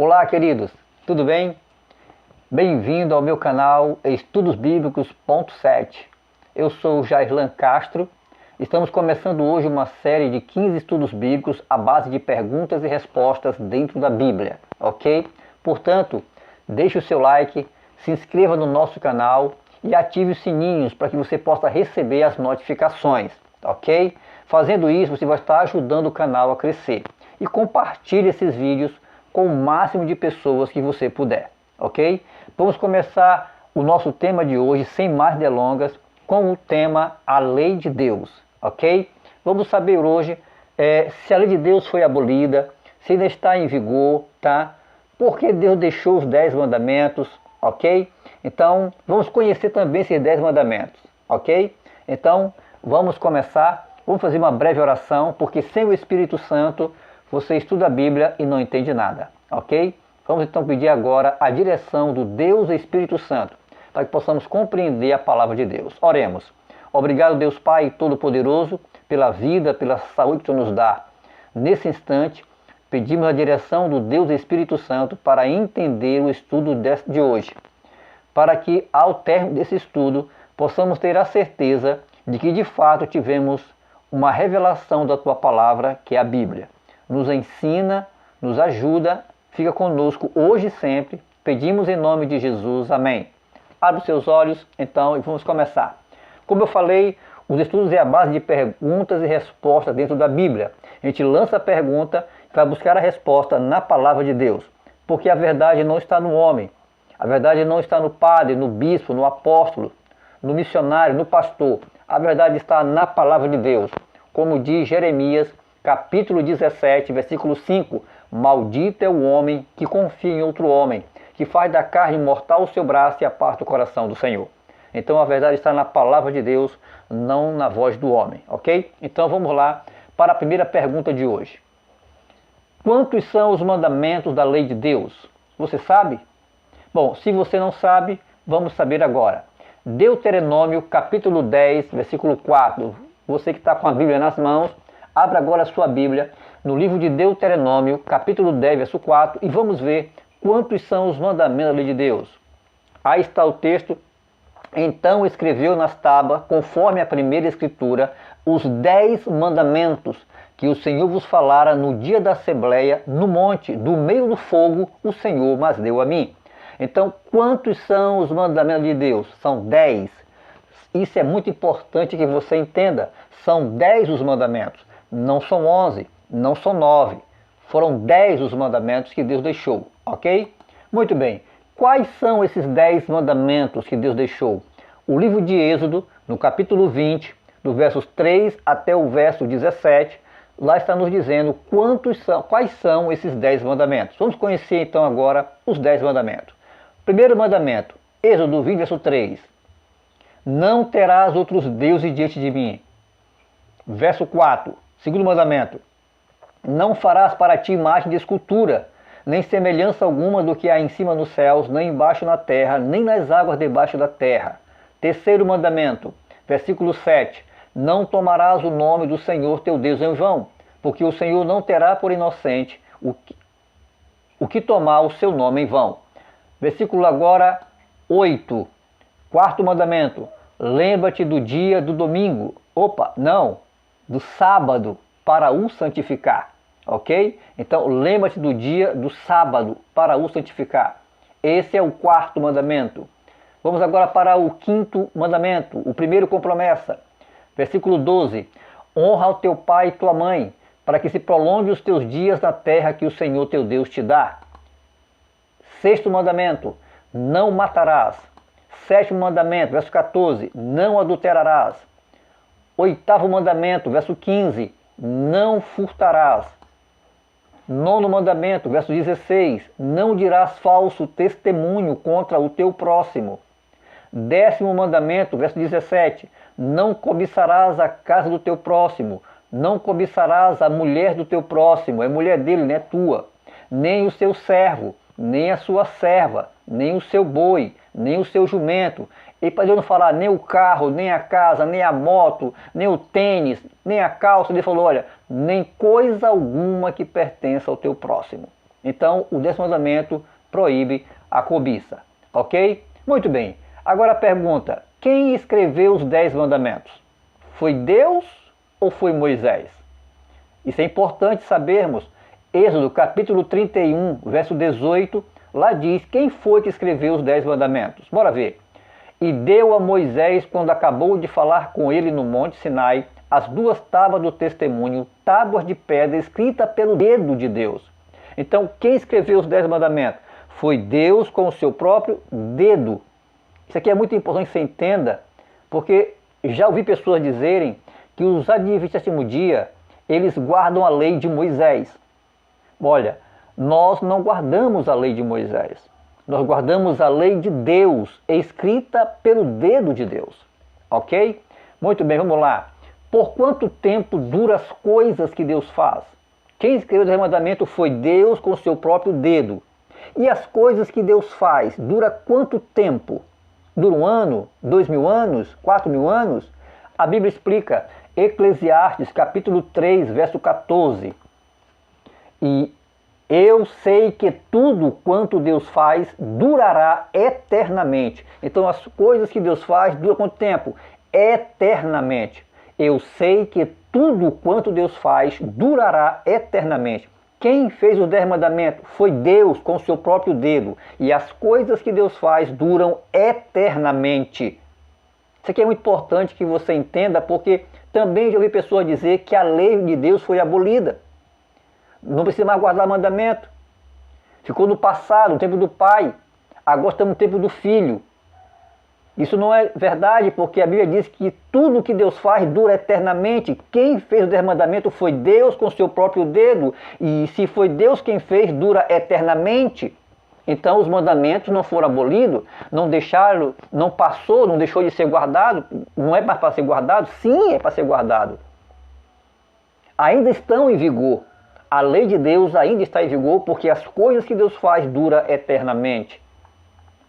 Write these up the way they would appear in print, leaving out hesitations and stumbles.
Olá, queridos, tudo bem? Bem-vindo ao meu canal Estudos Bíblicos Ponto 7. Eu sou Jairlan Castro. Estamos começando hoje uma série de 15 estudos bíblicos à base de perguntas e respostas dentro da Bíblia, ok? Portanto, deixe o seu like, se inscreva no nosso canal e ative os sininhos para que você possa receber as notificações, ok? Fazendo isso, você vai estar ajudando o canal a crescer. E compartilhe esses vídeos com o máximo de pessoas que você puder, ok? Vamos começar o nosso tema de hoje, sem mais delongas, com o tema A Lei de Deus, ok? Vamos saber hoje se a Lei de Deus foi abolida, se ainda está em vigor, tá? Por que Deus deixou os 10 mandamentos, ok? Então, vamos conhecer também esses 10 mandamentos, ok? Então, vamos começar. Vamos fazer uma breve oração, porque sem o Espírito Santo você estuda a Bíblia e não entende nada, ok? Vamos então pedir agora a direção do Deus Espírito Santo, para que possamos compreender a palavra de Deus. Oremos. Obrigado, Deus Pai Todo-Poderoso, pela vida, pela saúde que tu nos dá. Nesse instante, pedimos a direção do Deus Espírito Santo para entender o estudo de hoje, para que ao término desse estudo possamos ter a certeza de que de fato tivemos uma revelação da tua palavra, que é a Bíblia. Nos ensina, nos ajuda, fica conosco hoje e sempre. Pedimos em nome de Jesus. Amém. Abre os seus olhos, então, e vamos começar. Como eu falei, os estudos é a base de perguntas e respostas dentro da Bíblia. A gente lança a pergunta e vai buscar a resposta na palavra de Deus. Porque a verdade não está no homem. A verdade não está no padre, no bispo, no apóstolo, no missionário, no pastor. A verdade está na palavra de Deus. Como diz Jeremias, capítulo 17, versículo 5. Maldito é o homem que confia em outro homem, que faz da carne mortal o seu braço e aparta o coração do Senhor. Então a verdade está na palavra de Deus, não na voz do homem, ok? Então vamos lá para a primeira pergunta de hoje. Quantos são os mandamentos da lei de Deus? Você sabe? Bom, se você não sabe, vamos saber agora. Deuteronômio, capítulo 10, versículo 4. Você que está com a Bíblia nas mãos, abra agora a sua Bíblia no livro de Deuteronômio, capítulo 10, verso 4, e vamos ver quantos são os mandamentos da lei de Deus. Aí está o texto. Então escreveu nas tábuas, conforme a primeira escritura, os 10 mandamentos que o Senhor vos falara no dia da Assembleia, no monte, do meio do fogo, o Senhor mas deu a mim. Então, quantos são os mandamentos de Deus? São 10. Isso é muito importante que você entenda. São 10 os mandamentos. Não são 11, não são 9. Foram 10 os mandamentos que Deus deixou, ok? Muito bem. Quais são esses 10 mandamentos que Deus deixou? O livro de Êxodo, no capítulo 20, do versos 3 até o verso 17, lá está nos dizendo quais são esses 10 mandamentos. Vamos conhecer então agora os 10 mandamentos. Primeiro mandamento, Êxodo 20, verso 3. Não terás outros deuses diante de mim. Verso 4. Segundo mandamento. Não farás para ti imagem de escultura, nem semelhança alguma do que há em cima nos céus, nem embaixo na terra, nem nas águas debaixo da terra. Terceiro mandamento. Versículo 7. Não tomarás o nome do Senhor teu Deus em vão, porque o Senhor não terá por inocente o que tomar o seu nome em vão. Versículo agora 8. Quarto mandamento. Lembra-te do dia do domingo. Do sábado, para o santificar. Ok? Então, lembra-te do dia do sábado, para o santificar. Esse é o quarto mandamento. Vamos agora para o quinto mandamento, o primeiro com promessa. Versículo 12. Honra o teu pai e tua mãe, para que se prolongue os teus dias na terra que o Senhor teu Deus te dá. Sexto mandamento, não matarás. Sétimo mandamento, verso 14, não adulterarás. Oitavo mandamento, verso 15, não furtarás. Nono mandamento, verso 16, não dirás falso testemunho contra o teu próximo. Décimo mandamento, verso 17, não cobiçarás a casa do teu próximo, não cobiçarás a mulher do teu próximo, é mulher dele, não é tua, nem o seu servo, nem a sua serva, nem o seu boi, nem o seu jumento. E para Deus não falar nem o carro, nem a casa, nem a moto, nem o tênis, nem a calça, ele falou, olha, nem coisa alguma que pertença ao teu próximo. Então, o 10º mandamento proíbe a cobiça, ok? Muito bem. Agora a pergunta, quem escreveu os 10 mandamentos? Foi Deus ou foi Moisés? Isso é importante sabermos. Êxodo capítulo 31, verso 18, lá diz quem foi que escreveu os 10 mandamentos. Bora ver. E deu a Moisés, quando acabou de falar com ele no monte Sinai, as 2 tábuas do testemunho, tábuas de pedra escritas pelo dedo de Deus. Então, quem escreveu os 10 mandamentos? Foi Deus com o seu próprio dedo. Isso aqui é muito importante que você entenda, porque já ouvi pessoas dizerem que os adventistas do 7º dia, eles guardam a lei de Moisés. Olha, nós não guardamos a lei de Moisés. Nós guardamos a lei de Deus, escrita pelo dedo de Deus. Ok? Muito bem, vamos lá. Por quanto tempo duram as coisas que Deus faz? Quem escreveu o mandamento foi Deus com o seu próprio dedo. E as coisas que Deus faz, dura quanto tempo? Dura 1 ano? 2.000 anos? 4.000 anos? A Bíblia explica, Eclesiastes capítulo 3, verso 14. E eu sei que tudo quanto Deus faz durará eternamente. Então as coisas que Deus faz duram quanto tempo? Eternamente. Eu sei que tudo quanto Deus faz durará eternamente. Quem fez os 10 mandamentos foi Deus com o seu próprio dedo. E as coisas que Deus faz duram eternamente. Isso aqui é muito importante que você entenda, porque também já ouvi pessoas dizer que a lei de Deus foi abolida. Não precisa mais guardar mandamento. Ficou no passado, no tempo do pai. Agora estamos no tempo do filho. Isso não é verdade, porque a Bíblia diz que tudo que Deus faz dura eternamente. Quem fez os 10 mandamentos foi Deus com seu próprio dedo. E se foi Deus quem fez, dura eternamente. Então os mandamentos não foram abolidos, não deixaram, não passou, não deixou de ser guardado. Não é mais para ser guardado? Sim, é para ser guardado. Ainda estão em vigor. A lei de Deus ainda está em vigor, porque as coisas que Deus faz duram eternamente.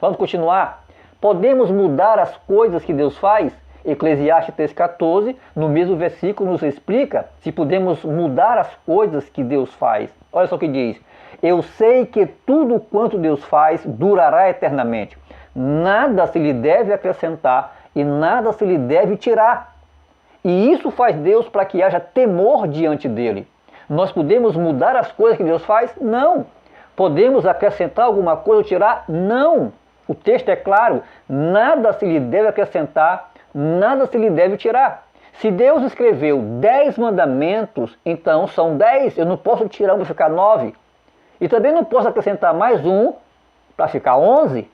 Vamos continuar? Podemos mudar as coisas que Deus faz? Eclesiastes 3,14, no mesmo versículo, nos explica se podemos mudar as coisas que Deus faz. Olha só o que diz. Eu sei que tudo quanto Deus faz durará eternamente. Nada se lhe deve acrescentar e nada se lhe deve tirar. E isso faz Deus para que haja temor diante dele. Nós podemos mudar as coisas que Deus faz? Não. Podemos acrescentar alguma coisa ou tirar? Não. O texto é claro, nada se lhe deve acrescentar, nada se lhe deve tirar. Se Deus escreveu 10 mandamentos, então são 10, eu não posso tirar um para ficar 9. E também não posso acrescentar mais um para ficar 11.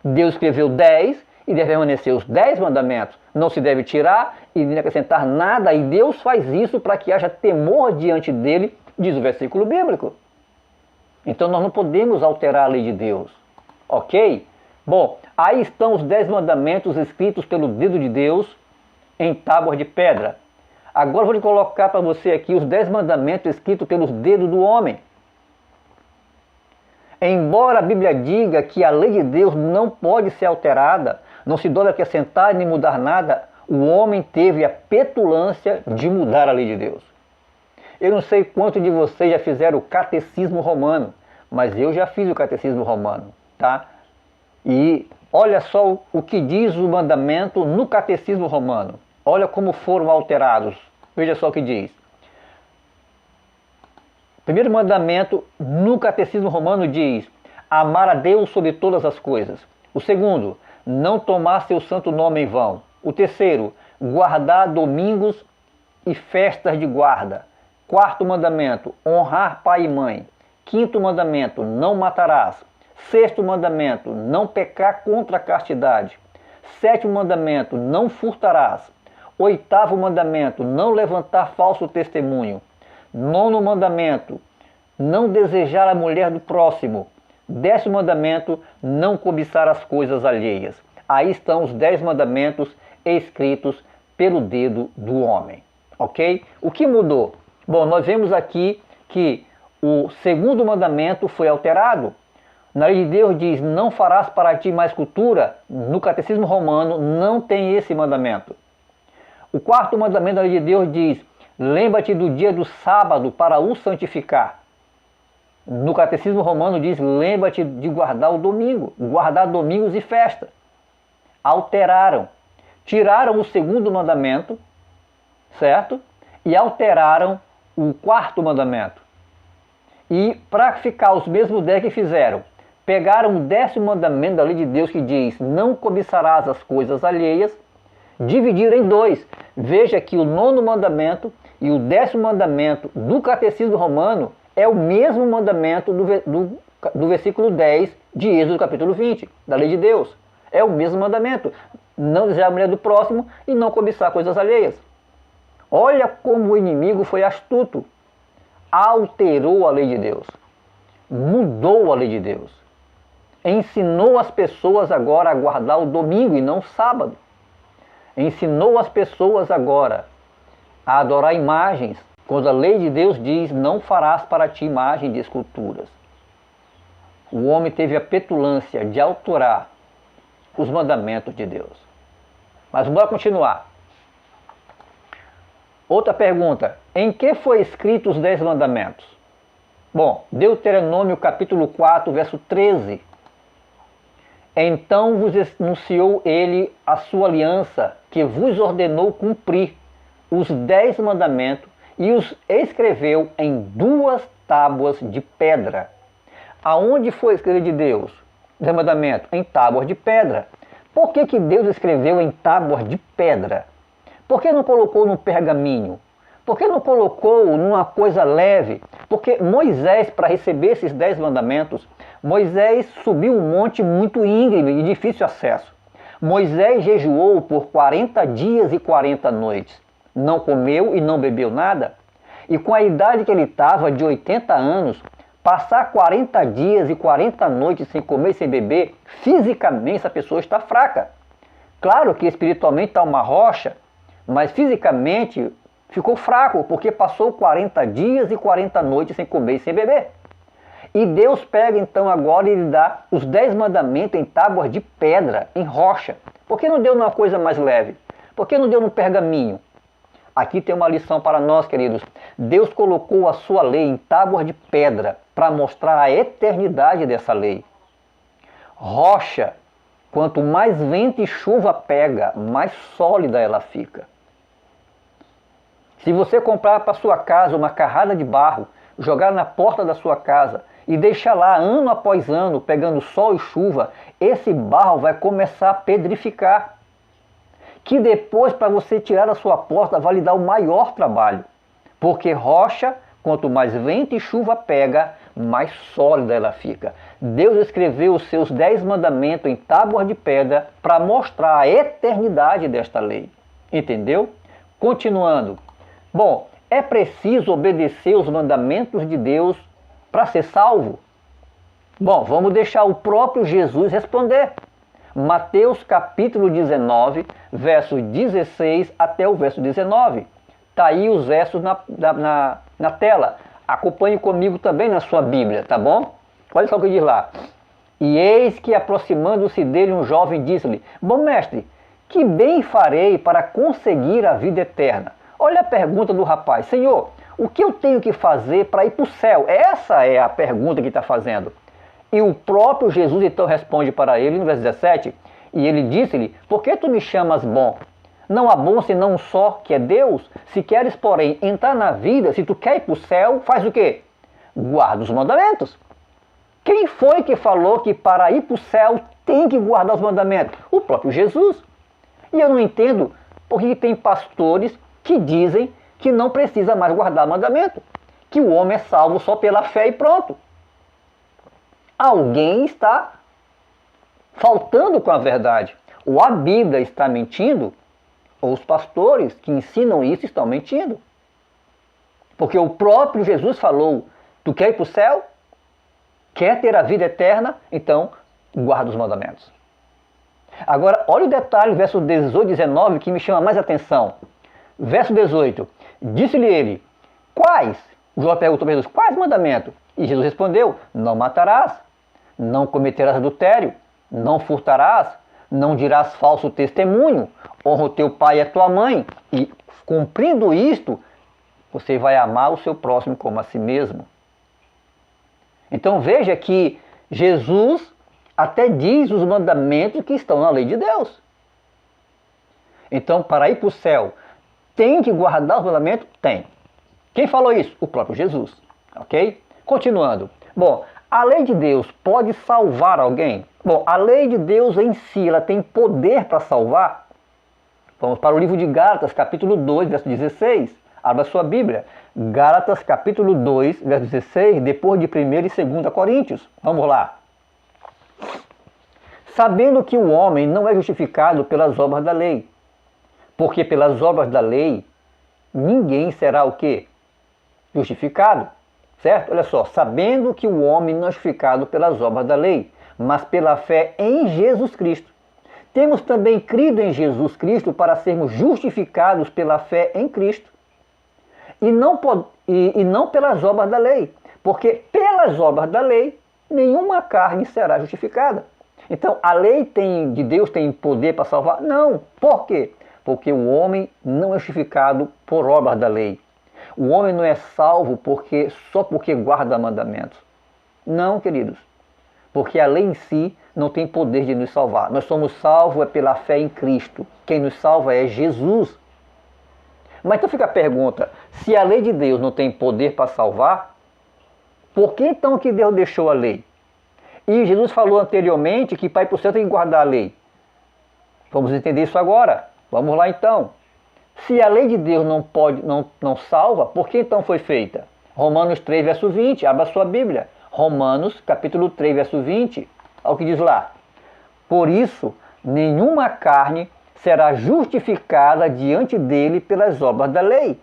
Deus escreveu 10 e deve permanecer os 10 mandamentos. Não se deve tirar e nem acrescentar nada, e Deus faz isso para que haja temor diante dele, diz o versículo bíblico. Então nós não podemos alterar a lei de Deus, ok? Bom, aí estão os 10 mandamentos escritos pelo dedo de Deus em tábuas de pedra. Agora eu vou colocar para você aqui os 10 mandamentos escritos pelos dedos do homem. Embora a Bíblia diga que a lei de Deus não pode ser alterada, não se deve acrescentar nem mudar nada, o homem teve a petulância de mudar a lei de Deus. Eu não sei quantos de vocês já fizeram o catecismo romano, mas eu já fiz o catecismo romano, tá? E olha só o que diz o mandamento no catecismo romano. Olha como foram alterados. Veja só o que diz. O primeiro mandamento no catecismo romano diz: amar a Deus sobre todas as coisas. O segundo, não tomar seu santo nome em vão. O terceiro, guardar domingos e festas de guarda. Quarto mandamento, honrar pai e mãe. Quinto mandamento, não matarás. Sexto mandamento, não pecar contra a castidade. Sétimo mandamento, não furtarás. Oitavo mandamento, não levantar falso testemunho. Nono mandamento, não desejar a mulher do próximo. 10º mandamento, não cobiçar as coisas alheias. Aí estão os 10 mandamentos escritos pelo dedo do homem, ok? O que mudou? Bom, nós vemos aqui que o segundo mandamento foi alterado. Na lei de Deus diz, não farás para ti mais cultura. No catecismo romano não tem esse mandamento. O quarto mandamento da lei de Deus diz, lembra-te do dia do sábado para o santificar. No Catecismo Romano diz, lembra-te de guardar o domingo, guardar domingos e festa. Alteraram, tiraram o segundo mandamento, certo? E alteraram o quarto mandamento. E para ficar os mesmos 10 que fizeram, pegaram o 10º mandamento da lei de Deus que diz, não cobiçarás as coisas alheias, dividiram em 2. Veja que o 9º mandamento e o 10º mandamento do Catecismo Romano é o mesmo mandamento do versículo 10 de Êxodo capítulo 20, da lei de Deus. É o mesmo mandamento. Não desejar a mulher do próximo e não cobiçar coisas alheias. Olha como o inimigo foi astuto. Alterou a lei de Deus. Mudou a lei de Deus. Ensinou as pessoas agora a guardar o domingo e não o sábado. Ensinou as pessoas agora a adorar imagens, quando a lei de Deus diz, não farás para ti imagem de esculturas. O homem teve a petulância de alterar os mandamentos de Deus. Mas bora continuar. Outra pergunta, em que foi escrito os 10 mandamentos? Bom, Deuteronômio capítulo 4, verso 13. Então vos anunciou ele a sua aliança, que vos ordenou cumprir os 10 mandamentos e os escreveu em 2 tábuas de pedra. Aonde foi escrito de Deus? O mandamento? Em tábuas de pedra. Por que Deus escreveu em tábuas de pedra? Por que não colocou no pergaminho? Por que não colocou numa coisa leve? Porque Moisés, para receber esses 10 mandamentos, Moisés subiu um monte muito íngreme e difícil acesso. Moisés jejuou por 40 dias e 40 noites. Não comeu e não bebeu nada. E com a idade que ele estava, de 80 anos, passar 40 dias e 40 noites sem comer e sem beber, fisicamente essa pessoa está fraca. Claro que espiritualmente está uma rocha, mas fisicamente ficou fraco, porque passou 40 dias e 40 noites sem comer e sem beber. E Deus pega então agora e lhe dá os 10 mandamentos em tábuas de pedra, em rocha. Por que não deu numa coisa mais leve? Por que não deu no pergaminho? Aqui tem uma lição para nós, queridos. Deus colocou a sua lei em tábuas de pedra para mostrar a eternidade dessa lei. Rocha, quanto mais vento e chuva pega, mais sólida ela fica. Se você comprar para sua casa uma carrada de barro, jogar na porta da sua casa e deixar lá ano após ano, pegando sol e chuva, esse barro vai começar a pedrificar. Que depois, para você tirar da sua porta, vai lhe dar o maior trabalho. Porque rocha, quanto mais vento e chuva pega, mais sólida ela fica. Deus escreveu os seus 10 mandamentos em tábuas de pedra para mostrar a eternidade desta lei. Entendeu? Continuando. Bom, é preciso obedecer os mandamentos de Deus para ser salvo? Bom, vamos deixar o próprio Jesus responder. Mateus capítulo 19, verso 16 até o verso 19. Está aí os versos na tela. Acompanhe comigo também na sua Bíblia, tá bom? Olha só o que diz lá. E eis que, aproximando-se dele, um jovem disse-lhe, bom mestre, que bem farei para conseguir a vida eterna? Olha a pergunta do rapaz, Senhor, o que eu tenho que fazer para ir para o céu? Essa é a pergunta que está fazendo. E o próprio Jesus então responde para ele no verso 17, e ele disse-lhe, por que tu me chamas bom? Não há bom senão um só, que é Deus. Se queres, porém, entrar na vida, se tu quer ir para o céu, faz o quê? Guarda os mandamentos. Quem foi que falou que para ir para o céu tem que guardar os mandamentos? O próprio Jesus. E eu não entendo por que tem pastores que dizem que não precisa mais guardar mandamento, que o homem é salvo só pela fé e pronto. Alguém está faltando com a verdade. Ou a Bíblia está mentindo, ou os pastores que ensinam isso estão mentindo. Porque o próprio Jesus falou, tu quer ir para o céu? Quer ter a vida eterna? Então, guarda os mandamentos. Agora, olha o detalhe, verso 18 e 19, que me chama mais atenção. Verso 18, disse-lhe ele, quais? João perguntou para Jesus, quais mandamentos? E Jesus respondeu, não matarás, não cometerás adultério, não furtarás, não dirás falso testemunho, honra o teu pai e a tua mãe. E cumprindo isto, você vai amar o seu próximo como a si mesmo. Então veja que Jesus até diz os mandamentos que estão na lei de Deus. Então, para ir para o céu, tem que guardar os mandamentos? Tem. Quem falou isso? O próprio Jesus. Ok? Continuando. Bom, a lei de Deus pode salvar alguém? Bom, a lei de Deus em si, ela tem poder para salvar? Vamos para o livro de Gálatas, capítulo 2, verso 16. Abra sua Bíblia. Gálatas, capítulo 2, verso 16, depois de 1ª e 2ª Coríntios. Vamos lá. Sabendo que o homem não é justificado pelas obras da lei, porque pelas obras da lei ninguém será o quê? Justificado. Certo? Olha só, sabendo que o homem não é justificado pelas obras da lei, mas pela fé em Jesus Cristo. Temos também crido em Jesus Cristo para sermos justificados pela fé em Cristo. E não pelas obras da lei, porque pelas obras da lei nenhuma carne será justificada. Então, a lei de Deus tem poder para salvar? Não. Por quê? Porque o homem não é justificado por obras da lei. O homem não é salvo só porque guarda mandamentos. Não, queridos. Porque a lei em si não tem poder de nos salvar. Nós somos salvos pela fé em Cristo. Quem nos salva é Jesus. Mas então fica a pergunta, se a lei de Deus não tem poder para salvar, por que então que Deus deixou a lei? E Jesus falou anteriormente que para ir para o céu tem que guardar a lei. Vamos entender isso agora. Vamos lá então. Se a lei de Deus não salva, por que então foi feita? Romanos 3, verso 20, abra sua Bíblia. Romanos, capítulo 3, verso 20, olha o que diz lá. Por isso, nenhuma carne será justificada diante dele pelas obras da lei,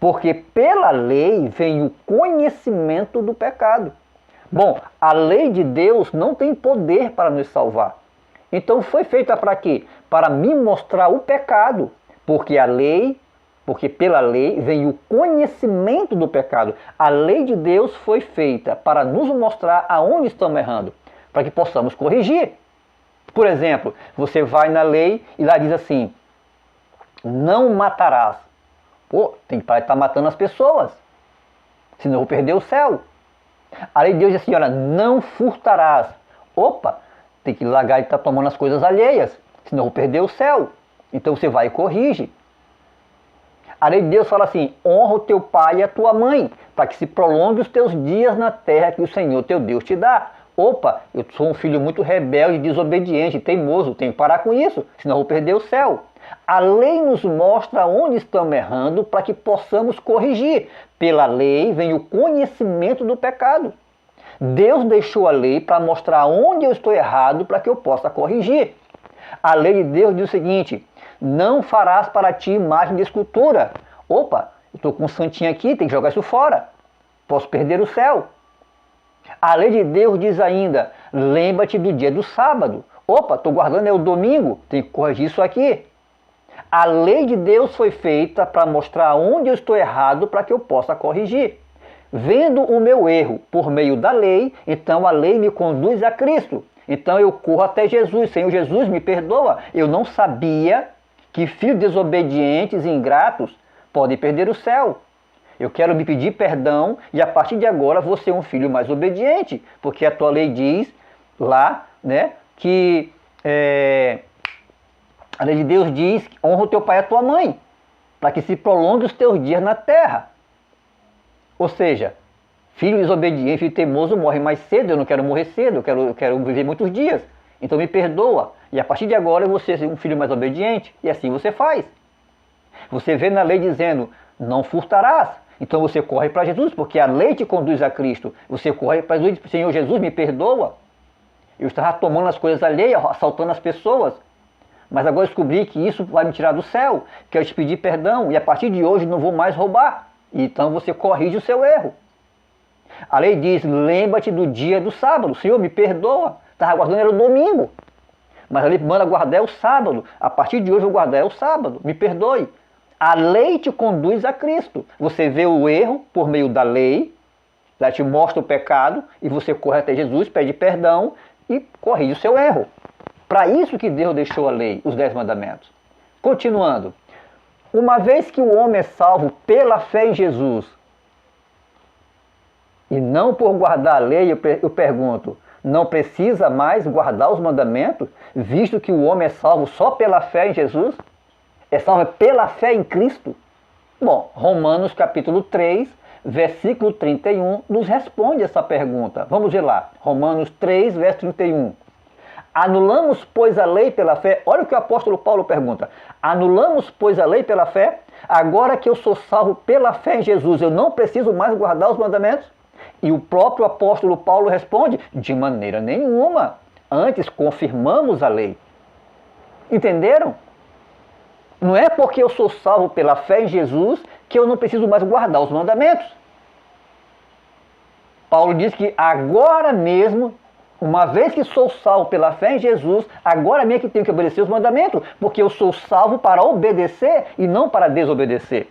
porque pela lei vem o conhecimento do pecado. Bom, a lei de Deus não tem poder para nos salvar. Então foi feita para quê? Para me mostrar o pecado, porque pela lei vem o conhecimento do pecado. A lei de Deus foi feita para nos mostrar aonde estamos errando, para que possamos corrigir. Por exemplo, você vai na lei e lá diz assim, não matarás. Pô, tem que parar de estar matando as pessoas, senão eu vou perder o céu. A lei de Deus diz assim, olha, não furtarás. Opa, tem que largar de estar tomando as coisas alheias, senão eu vou perder o céu. Então você vai e corrige. A lei de Deus fala assim, honra o teu pai e a tua mãe, para que se prolongue os teus dias na terra que o Senhor teu Deus te dá. Opa, eu sou um filho muito rebelde, desobediente, teimoso, tenho que parar com isso, senão eu vou perder o céu. A lei nos mostra onde estamos errando para que possamos corrigir. Pela lei vem o conhecimento do pecado. Deus deixou a lei para mostrar onde eu estou errado para que eu possa corrigir. A lei de Deus diz o seguinte, não farás para ti imagem de escultura. Opa, eu estou com um santinho aqui, tem que jogar isso fora. Posso perder o céu. A lei de Deus diz ainda, lembra-te do dia do sábado. Opa, estou guardando o domingo, tem que corrigir isso aqui. A lei de Deus foi feita para mostrar onde eu estou errado para que eu possa corrigir. Vendo o meu erro por meio da lei, então a lei me conduz a Cristo. Então eu corro até Jesus, Senhor Jesus, me perdoa. Eu não sabia que filhos desobedientes e ingratos podem perder o céu. Eu quero me pedir perdão e a partir de agora vou ser um filho mais obediente, porque a tua lei diz lá, né, que a lei de Deus diz, honra o teu pai e a tua mãe, para que se prolongue os teus dias na terra. Ou seja, filho desobediente e teimoso morre mais cedo, eu não quero morrer cedo, eu quero viver muitos dias. Então me perdoa, e a partir de agora eu vou ser um filho mais obediente, e assim você faz. Você vê na lei dizendo, não furtarás. Então você corre para Jesus, porque a lei te conduz a Cristo. Você corre para Jesus e diz, Senhor Jesus, me perdoa. Eu estava tomando as coisas alheias, assaltando as pessoas. Mas agora descobri que isso vai me tirar do céu. Quero te pedir perdão e a partir de hoje não vou mais roubar. Então você corrige o seu erro. A lei diz, lembra-te do dia do sábado. Senhor, me perdoa. Estava guardando era o domingo. Mas a lei manda guardar o sábado. A partir de hoje eu vou guardar o sábado. Me perdoe. A lei te conduz a Cristo. Você vê o erro por meio da lei, ela te mostra o pecado, e você corre até Jesus, pede perdão e corrige o seu erro. Para isso que Deus deixou a lei, os 10 mandamentos. Continuando. Uma vez que o homem é salvo pela fé em Jesus, E não por guardar a lei, eu pergunto, não precisa mais guardar os mandamentos, visto que o homem é salvo só pela fé em Jesus? É salvo pela fé em Cristo? Bom, Romanos capítulo 3, versículo 31, nos responde essa pergunta. Vamos ver lá, Romanos 3, verso 31. Anulamos, pois, a lei pela fé? Olha o que o apóstolo Paulo pergunta. Anulamos, pois, a lei pela fé? Agora que eu sou salvo pela fé em Jesus, eu não preciso mais guardar os mandamentos? E o próprio apóstolo Paulo responde, de maneira nenhuma. Antes confirmamos a lei. Entenderam? Não é porque eu sou salvo pela fé em Jesus que eu não preciso mais guardar os mandamentos. Paulo diz que agora mesmo, uma vez que sou salvo pela fé em Jesus, agora mesmo que tenho que obedecer os mandamentos, porque eu sou salvo para obedecer e não para desobedecer.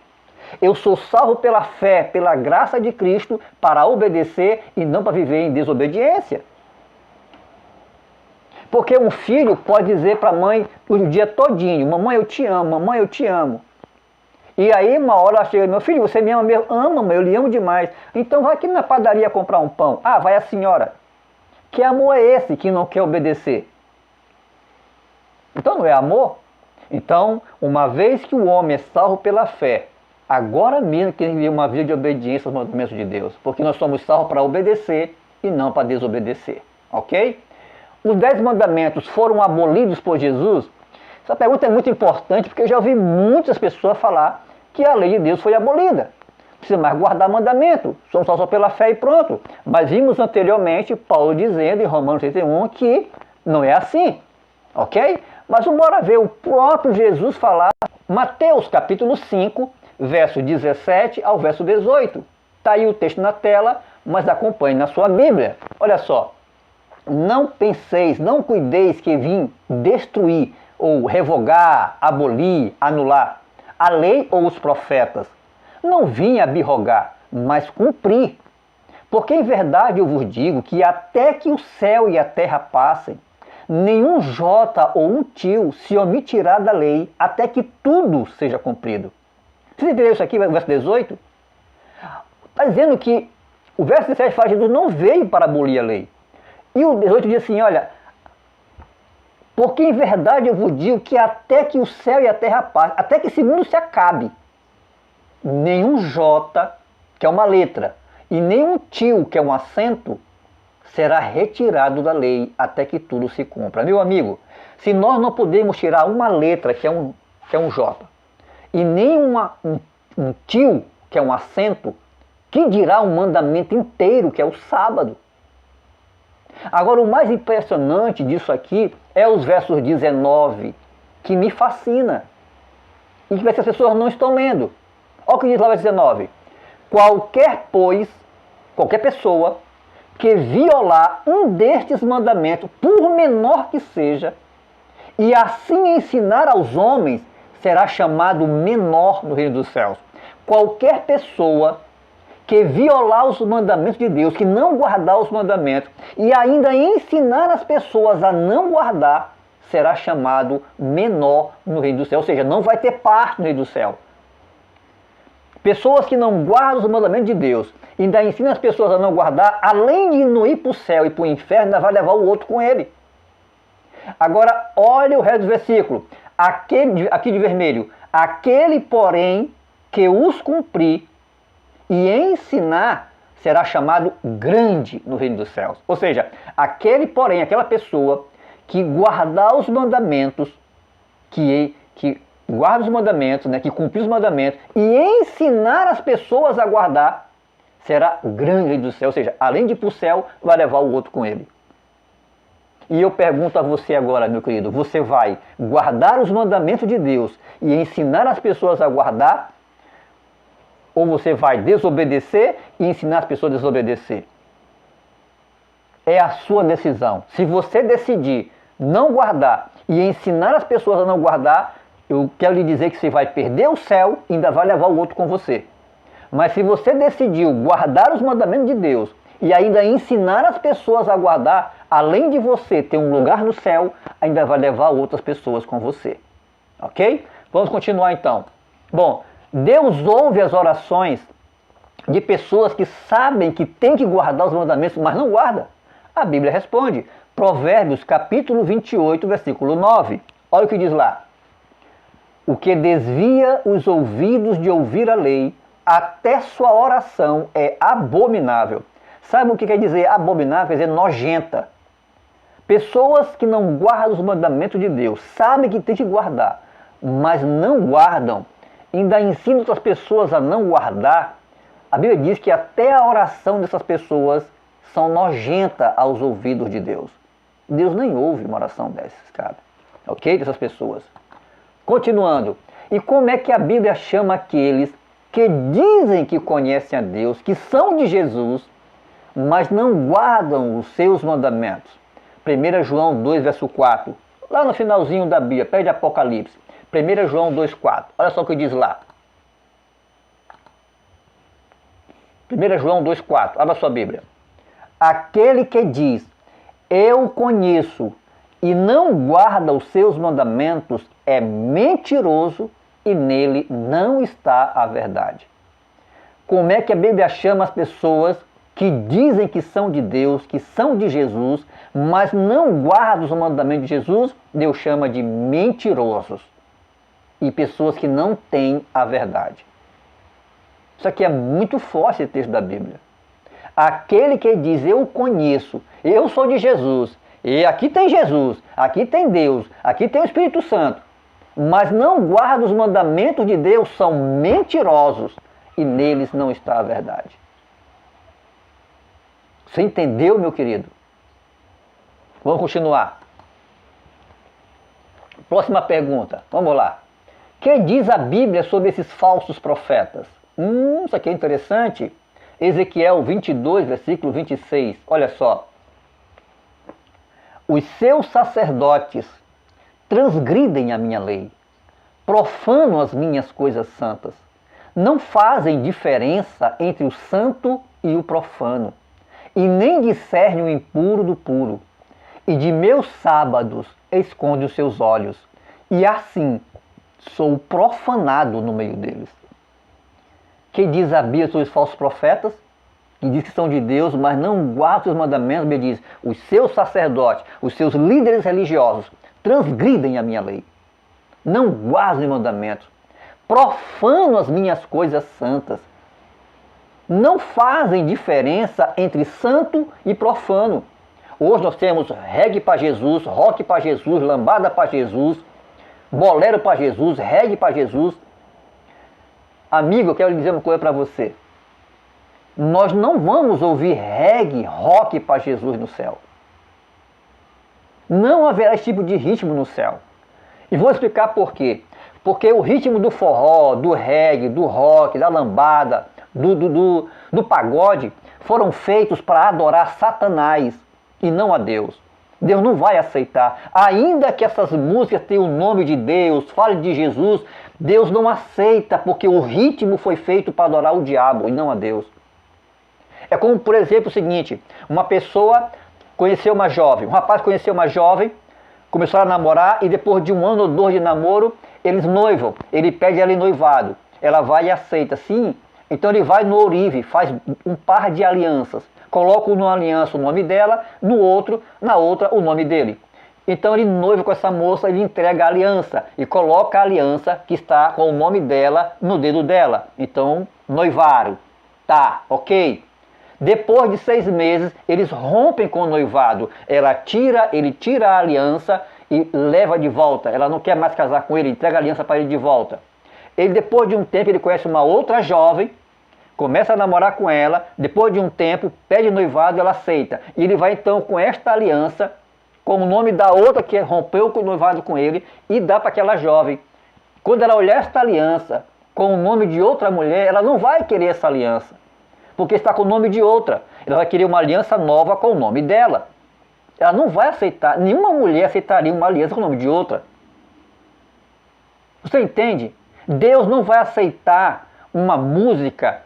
Eu sou salvo pela fé, pela graça de Cristo, para obedecer e não para viver em desobediência. Porque um filho pode dizer para a mãe o dia todinho, mamãe eu te amo, mamãe eu te amo. E aí uma hora ela chega, meu filho, você me ama mesmo? Ama, mãe, eu lhe amo demais. Então vai aqui na padaria comprar um pão. Ah, vai a senhora. Que amor é esse que não quer obedecer? Então não é amor? Então, uma vez que o homem é salvo pela fé, agora mesmo que ele vive uma vida de obediência aos mandamentos de Deus, porque nós somos salvos para obedecer e não para desobedecer, ok? Os 10 mandamentos foram abolidos por Jesus? Essa pergunta é muito importante porque eu já ouvi muitas pessoas falar que a lei de Deus foi abolida. Não precisa mais guardar mandamento, somos só pela fé e pronto. Mas vimos anteriormente Paulo dizendo em Romanos 31 que não é assim, ok? Mas bora ver o próprio Jesus falar, Mateus capítulo 5, verso 17 ao verso 18. Está aí o texto na tela, mas acompanhe na sua Bíblia. Olha só. Não penseis, não cuideis que vim destruir, ou revogar, abolir, anular a lei ou os profetas. Não vim abrogar, mas cumprir. Porque em verdade eu vos digo que até que o céu e a terra passem, nenhum jota ou um tio se omitirá da lei, até que tudo seja cumprido. Vocês entenderam isso aqui, o verso 18? Está dizendo que o verso 17 fala que Jesus não veio para abolir a lei. E o 18 diz assim, olha, porque em verdade eu vos digo que até que o céu e a terra passem, até que esse mundo se acabe, nenhum J, que é uma letra, e nenhum tio, que é um acento, será retirado da lei até que tudo se cumpra. Meu amigo, se nós não podemos tirar uma letra, que é um J, e nem um tio, que é um acento, que dirá um mandamento inteiro, que é o sábado? Agora, o mais impressionante disso aqui é os versos 19, que me fascina. E que as pessoas não estão lendo. Olha o que diz lá o verso 19. Qualquer pessoa que violar um destes mandamentos, por menor que seja, e assim ensinar aos homens, será chamado menor no reino dos céus. Qualquer pessoa que violar os mandamentos de Deus, que não guardar os mandamentos, e ainda ensinar as pessoas a não guardar, será chamado menor no reino do céu. Ou seja, não vai ter parte no reino do céu. Pessoas que não guardam os mandamentos de Deus, e ainda ensinam as pessoas a não guardar, além de não ir para o céu e para o inferno, ainda vai levar o outro com ele. Agora, olha o resto do versículo. Aqui de vermelho. Aquele, porém, que os cumprir e ensinar, será chamado grande no reino dos céus. Ou seja, aquele, porém, aquela pessoa que guardar os mandamentos, que guarda os mandamentos, né, que cumprir os mandamentos e ensinar as pessoas a guardar, será grande no reino dos céus. Ou seja, além de ir para o céu, vai levar o outro com ele. E eu pergunto a você agora, meu querido, você vai guardar os mandamentos de Deus e ensinar as pessoas a guardar? Ou você vai desobedecer e ensinar as pessoas a desobedecer? É a sua decisão. Se você decidir não guardar e ensinar as pessoas a não guardar, eu quero lhe dizer que você vai perder o céu e ainda vai levar o outro com você. Mas se você decidiu guardar os mandamentos de Deus e ainda ensinar as pessoas a guardar, além de você ter um lugar no céu, ainda vai levar outras pessoas com você. Ok? Vamos continuar então. Bom, Deus ouve as orações de pessoas que sabem que tem que guardar os mandamentos, mas não guarda? A Bíblia responde. Provérbios capítulo 28, versículo 9. Olha o que diz lá. O que desvia os ouvidos de ouvir a lei, até sua oração é abominável. Sabe o que quer dizer abominável? Quer dizer nojenta. Pessoas que não guardam os mandamentos de Deus, sabem que tem que guardar, mas não guardam, ainda ensinam outras pessoas a não guardar. A Bíblia diz que até a oração dessas pessoas são nojenta aos ouvidos de Deus. Deus nem ouve uma oração desses, cara. Ok? Dessas pessoas. Continuando. E como é que a Bíblia chama aqueles que dizem que conhecem a Deus, que são de Jesus, mas não guardam os seus mandamentos? 1 João 2, verso 4. Lá no finalzinho da Bíblia, perto de Apocalipse. 1 João 2, 4. Olha só o que diz lá. 1 João 2, 4. Abra sua Bíblia. Aquele que diz, eu conheço, e não guarda os seus mandamentos, é mentiroso e nele não está a verdade. Como é que a Bíblia chama as pessoas que dizem que são de Deus, que são de Jesus, mas não guardam os mandamentos de Jesus? Deus chama de mentirosos e pessoas que não têm a verdade. Isso aqui é muito forte, esse texto da Bíblia. Aquele que diz, eu conheço, eu sou de Jesus, e aqui tem Jesus, aqui tem Deus, aqui tem o Espírito Santo, mas não guarda os mandamentos de Deus, são mentirosos e neles não está a verdade. Você entendeu, meu querido? Vamos continuar. Próxima pergunta, vamos lá. O que diz a Bíblia sobre esses falsos profetas? Isso aqui é interessante. Ezequiel 22, versículo 26, olha só. Os seus sacerdotes transgridem a minha lei, profanam as minhas coisas santas, não fazem diferença entre o santo e o profano, e nem discernem o impuro do puro, e de meus sábados esconde os seus olhos, e assim sou profanado no meio deles. Que diz a Bíblia sobre os falsos profetas, que diz que são de Deus, mas não guardam os mandamentos? A Bíblia diz, os seus sacerdotes, os seus líderes religiosos, transgridem a minha lei, não guardam os mandamentos, profanam as minhas coisas santas, não fazem diferença entre santo e profano. Hoje nós temos reggae para Jesus, rock para Jesus, lambada para Jesus, bolero para Jesus, reggae para Jesus. Amigo, eu quero dizer uma coisa para você. Nós não vamos ouvir reggae, rock para Jesus no céu. Não haverá esse tipo de ritmo no céu. E vou explicar por quê. Porque o ritmo do forró, do reggae, do rock, da lambada, do pagode, foram feitos para adorar Satanás e não a Deus. Deus não vai aceitar. Ainda que essas músicas tenham o nome de Deus, fale de Jesus, Deus não aceita, porque o ritmo foi feito para adorar o diabo e não a Deus. É como, por exemplo, o seguinte, uma pessoa conheceu uma jovem, um rapaz conheceu uma jovem, começaram a namorar e depois de 1 ano ou 2 de namoro, eles noivam, ele pede ela em noivado, ela vai e aceita, sim, então ele vai no ourive, faz um par de alianças, coloca numa aliança o nome dela, no outro, na outra o nome dele. Então ele noiva com essa moça, ele entrega a aliança e coloca a aliança que está com o nome dela no dedo dela. Então, noivaram. Tá, ok. Depois de 6 meses, eles rompem com o noivado. Ele tira a aliança e leva de volta. Ela não quer mais casar com ele, entrega a aliança para ele de volta. Ele, depois de um tempo, ele conhece uma outra jovem, começa a namorar com ela, depois de um tempo, pede noivado, ela aceita. E ele vai então com esta aliança, com o nome da outra que rompeu com o noivado com ele, e dá para aquela jovem. Quando ela olhar esta aliança com o nome de outra mulher, ela não vai querer essa aliança, porque está com o nome de outra. Ela vai querer uma aliança nova com o nome dela. Ela não vai aceitar, nenhuma mulher aceitaria uma aliança com o nome de outra. Você entende? Deus não vai aceitar uma música,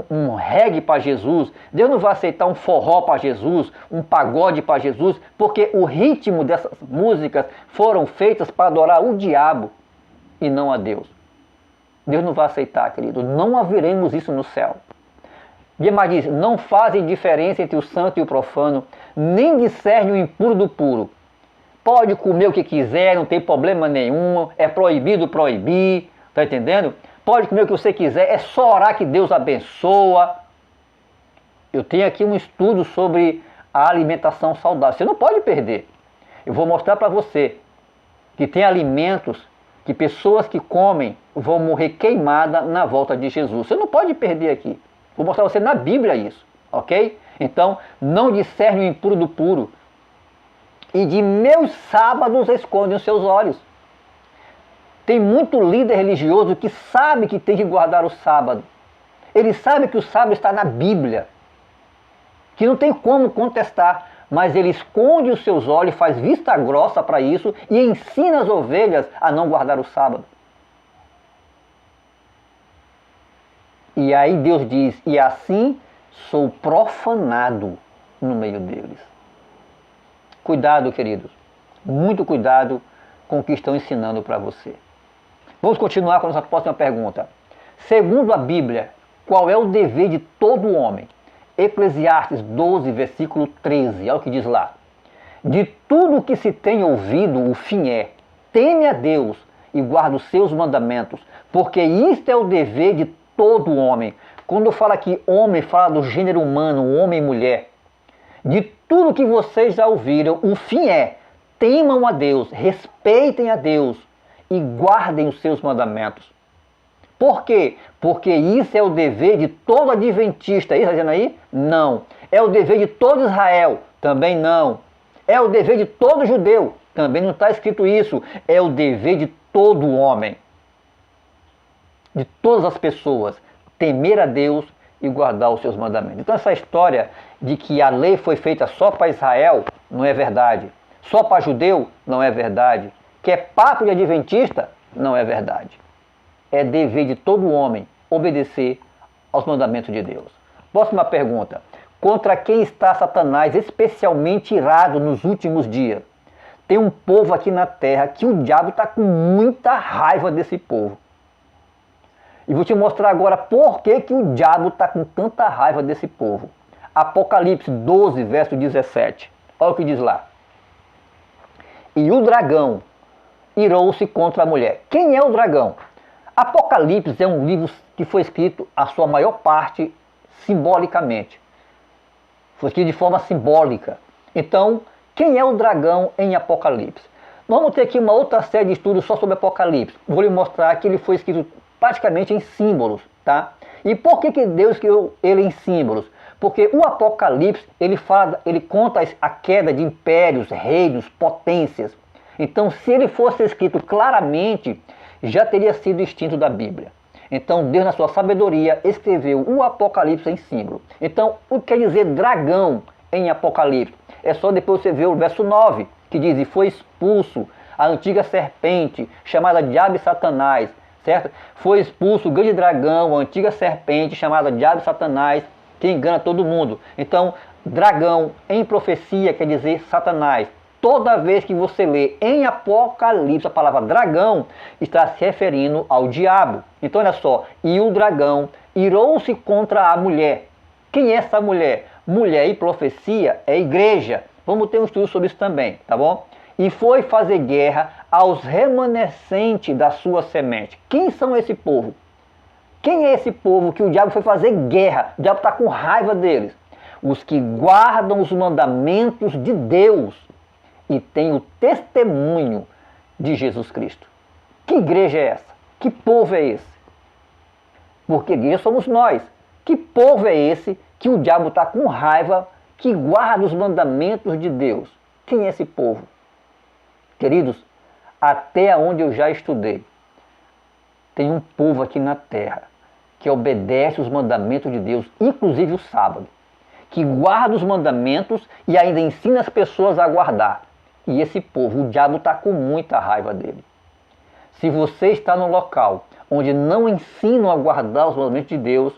um reggae para Jesus. Deus não vai aceitar um forró para Jesus, um pagode para Jesus, porque o ritmo dessas músicas foram feitas para adorar o diabo e não a Deus. Deus não vai aceitar, querido. Não haveremos isso no céu. Demais diz, não fazem diferença entre o santo e o profano, nem discernem o impuro do puro. Pode comer o que quiser, não tem problema nenhum, é proibido proibir, tá entendendo? Pode comer o que você quiser, é só orar que Deus abençoa. Eu tenho aqui um estudo sobre a alimentação saudável, você não pode perder. Eu vou mostrar para você que tem alimentos que pessoas que comem vão morrer queimadas na volta de Jesus. Você não pode perder aqui. Vou mostrar para você na Bíblia isso, ok? Então, não discerne o impuro do puro. E de meus sábados escondem os seus olhos. Tem muito líder religioso que sabe que tem que guardar o sábado. Ele sabe que o sábado está na Bíblia, que não tem como contestar, mas ele esconde os seus olhos, faz vista grossa para isso e ensina as ovelhas a não guardar o sábado. E aí Deus diz, e assim sou profanado no meio deles. Cuidado, queridos, muito cuidado com o que estão ensinando para você. Vamos continuar com a nossa próxima pergunta. Segundo a Bíblia, qual é o dever de todo homem? Eclesiastes 12, versículo 13, olha o que diz lá. De tudo o que se tem ouvido, o fim é, teme a Deus e guarda os seus mandamentos, porque isto é o dever de todo homem. Quando eu falo aqui homem, fala do gênero humano, homem e mulher. De tudo que vocês já ouviram, o fim é, temam a Deus, respeitem a Deus e guardem os seus mandamentos. Por quê? Porque isso é o dever de todo adventista. Está dizendo aí? Não. É o dever de todo Israel? Também não. É o dever de todo judeu? Também não está escrito isso. É o dever de todo homem. De todas as pessoas. Temer a Deus e guardar os seus mandamentos. Então essa história de que a lei foi feita só para Israel, não é verdade. Só para judeu, não é verdade. Que é papo de adventista, não é verdade. É dever de todo homem obedecer aos mandamentos de Deus. Próxima pergunta. Contra quem está Satanás especialmente irado nos últimos dias? Tem um povo aqui na terra que o diabo está com muita raiva desse povo. E vou te mostrar agora por que o diabo está com tanta raiva desse povo. Apocalipse 12, verso 17. Olha o que diz lá. E o dragão irou-se contra a mulher. Quem é o dragão? Apocalipse é um livro que foi escrito, a sua maior parte, simbolicamente. Foi escrito de forma simbólica. Então, quem é o dragão em Apocalipse? Nós vamos ter aqui uma outra série de estudos só sobre Apocalipse. Vou lhe mostrar que ele foi escrito praticamente em símbolos, tá? E por que Deus escreveu ele em símbolos? Porque o Apocalipse, ele conta a queda de impérios, reinos, potências. Então, se ele fosse escrito claramente, já teria sido extinto da Bíblia. Então, Deus, na sua sabedoria, escreveu o Apocalipse em símbolo. Então, o que quer dizer dragão em Apocalipse? É só depois você ver o verso 9, que diz, e foi expulso a antiga serpente, chamada Diabo e Satanás, certo? Foi expulso o grande dragão, a antiga serpente, chamada Diabo e Satanás, que engana todo mundo. Então, dragão em profecia quer dizer Satanás. Toda vez que você lê em Apocalipse a palavra dragão, está se referindo ao diabo. Então olha só, e o dragão irou-se contra a mulher. Quem é essa mulher? Mulher e profecia é igreja. Vamos ter um estudo sobre isso também, tá bom? E foi fazer guerra aos remanescentes da sua semente. Quem são esse povo? Quem é esse povo que o diabo foi fazer guerra? O diabo está com raiva deles. Os que guardam os mandamentos de Deus e tem o testemunho de Jesus Cristo. Que igreja é essa? Que povo é esse? Porque igreja somos nós. Que povo é esse que o diabo está com raiva, que guarda os mandamentos de Deus? Quem é esse povo? Queridos, até onde eu já estudei, tem um povo aqui na terra que obedece os mandamentos de Deus, inclusive o sábado, que guarda os mandamentos e ainda ensina as pessoas a guardar. E esse povo, o diabo está com muita raiva dele. Se você está no local onde não ensinam a guardar os mandamentos de Deus,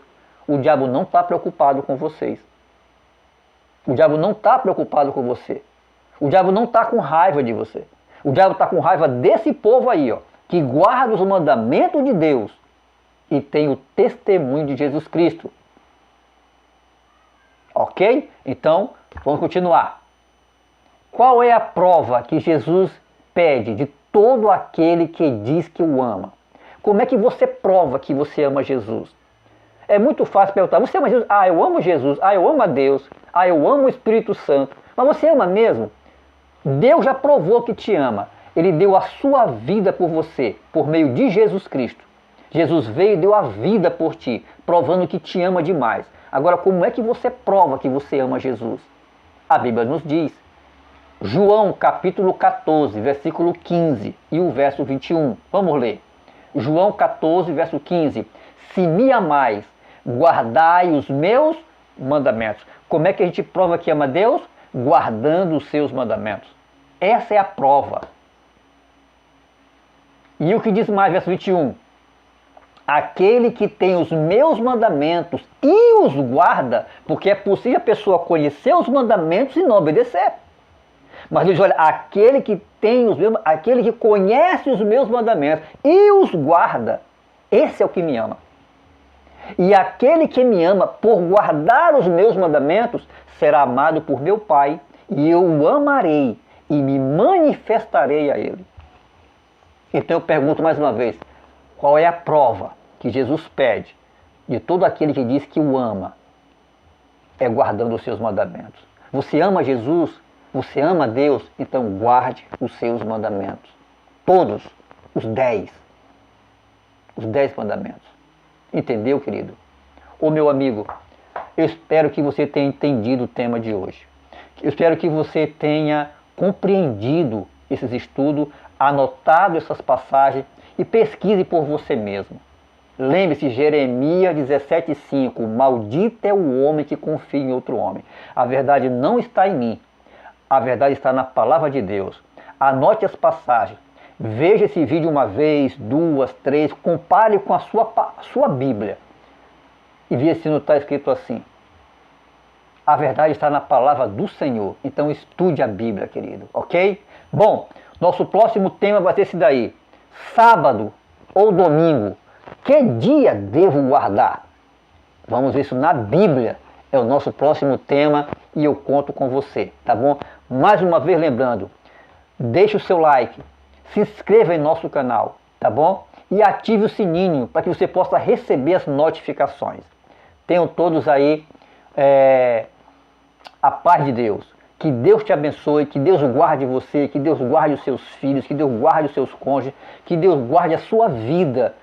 o diabo não está preocupado com vocês. O diabo não está preocupado com você. O diabo não está com raiva de você. O diabo está com raiva desse povo aí, ó, que guarda os mandamentos de Deus e tem o testemunho de Jesus Cristo. Ok? Então, vamos continuar. Qual é a prova que Jesus pede de todo aquele que diz que o ama? Como é que você prova que você ama Jesus? É muito fácil perguntar, você ama Jesus? Ah, eu amo Jesus. Ah, eu amo a Deus. Ah, eu amo o Espírito Santo. Mas você ama mesmo? Deus já provou que te ama. Ele deu a sua vida por você, por meio de Jesus Cristo. Jesus veio e deu a vida por ti, provando que te ama demais. Agora, como é que você prova que você ama Jesus? A Bíblia nos diz, João capítulo 14, versículo 15 e o verso 21. Vamos ler. João 14, verso 15. Se me amais, guardai os meus mandamentos. Como é que a gente prova que ama Deus? Guardando os seus mandamentos. Essa é a prova. E o que diz mais, verso 21? Aquele que tem os meus mandamentos e os guarda, porque é possível a pessoa conhecer os mandamentos e não obedecer. Mas diz, olha, aquele que tem os meus, aquele que conhece os meus mandamentos e os guarda, esse é o que me ama. E aquele que me ama por guardar os meus mandamentos será amado por meu Pai, e eu o amarei e me manifestarei a ele. Então eu pergunto mais uma vez, qual é a prova que Jesus pede de todo aquele que diz que o ama? É guardando os seus mandamentos. Você ama Jesus? Você ama Deus? Então guarde os seus mandamentos. Todos, os 10. Os 10 mandamentos. Entendeu, querido? Ô meu amigo, eu espero que você tenha entendido o tema de hoje. Eu espero que você tenha compreendido esses estudos, anotado essas passagens e pesquise por você mesmo. Lembre-se, Jeremias 17,5, maldito é o homem que confia em outro homem. A verdade não está em mim, a verdade está na palavra de Deus. Anote as passagens, veja esse vídeo uma vez, duas, três, compare com a sua Bíblia e veja se não está escrito assim. A verdade está na palavra do Senhor, então estude a Bíblia, querido, ok? Bom, nosso próximo tema vai ser esse daí, sábado ou domingo. Que dia devo guardar? Vamos ver isso na Bíblia. É o nosso próximo tema e eu conto com você, tá bom? Mais uma vez lembrando, deixe o seu like, se inscreva em nosso canal, tá bom? E ative o sininho para que você possa receber as notificações. Tenham todos aí a paz de Deus. Que Deus te abençoe, que Deus guarde você, que Deus guarde os seus filhos, que Deus guarde os seus cônjuges, que Deus guarde a sua vida,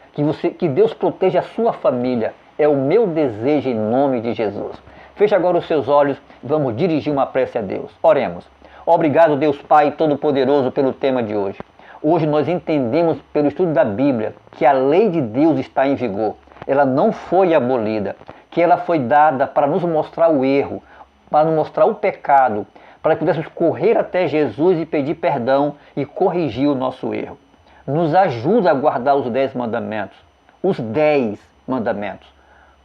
que Deus proteja a sua família. É o meu desejo em nome de Jesus. Feche agora os seus olhos e vamos dirigir uma prece a Deus. Oremos. Obrigado, Deus Pai Todo-Poderoso, pelo tema de hoje. Hoje nós entendemos pelo estudo da Bíblia que a lei de Deus está em vigor. Ela não foi abolida, que ela foi dada para nos mostrar o erro, para nos mostrar o pecado, para que pudéssemos correr até Jesus e pedir perdão e corrigir o nosso erro. Nos ajuda a guardar os 10 mandamentos. Os 10 mandamentos.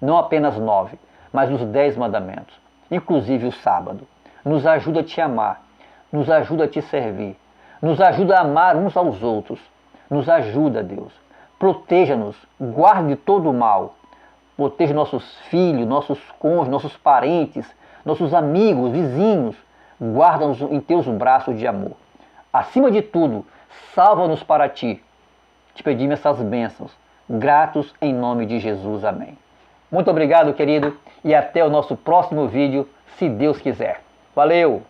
Não apenas 9, mas os 10 mandamentos. Inclusive o sábado. Nos ajuda a te amar. Nos ajuda a te servir. Nos ajuda a amar uns aos outros. Nos ajuda, Deus. Proteja-nos. Guarde todo o mal. Proteja nossos filhos, nossos cônjuges, nossos parentes, nossos amigos, vizinhos. Guarda-nos em teus braços de amor. Acima de tudo, salva-nos para ti. Te pedimos essas bênçãos. Gratos em nome de Jesus. Amém. Muito obrigado, querido, e até o nosso próximo vídeo, se Deus quiser. Valeu!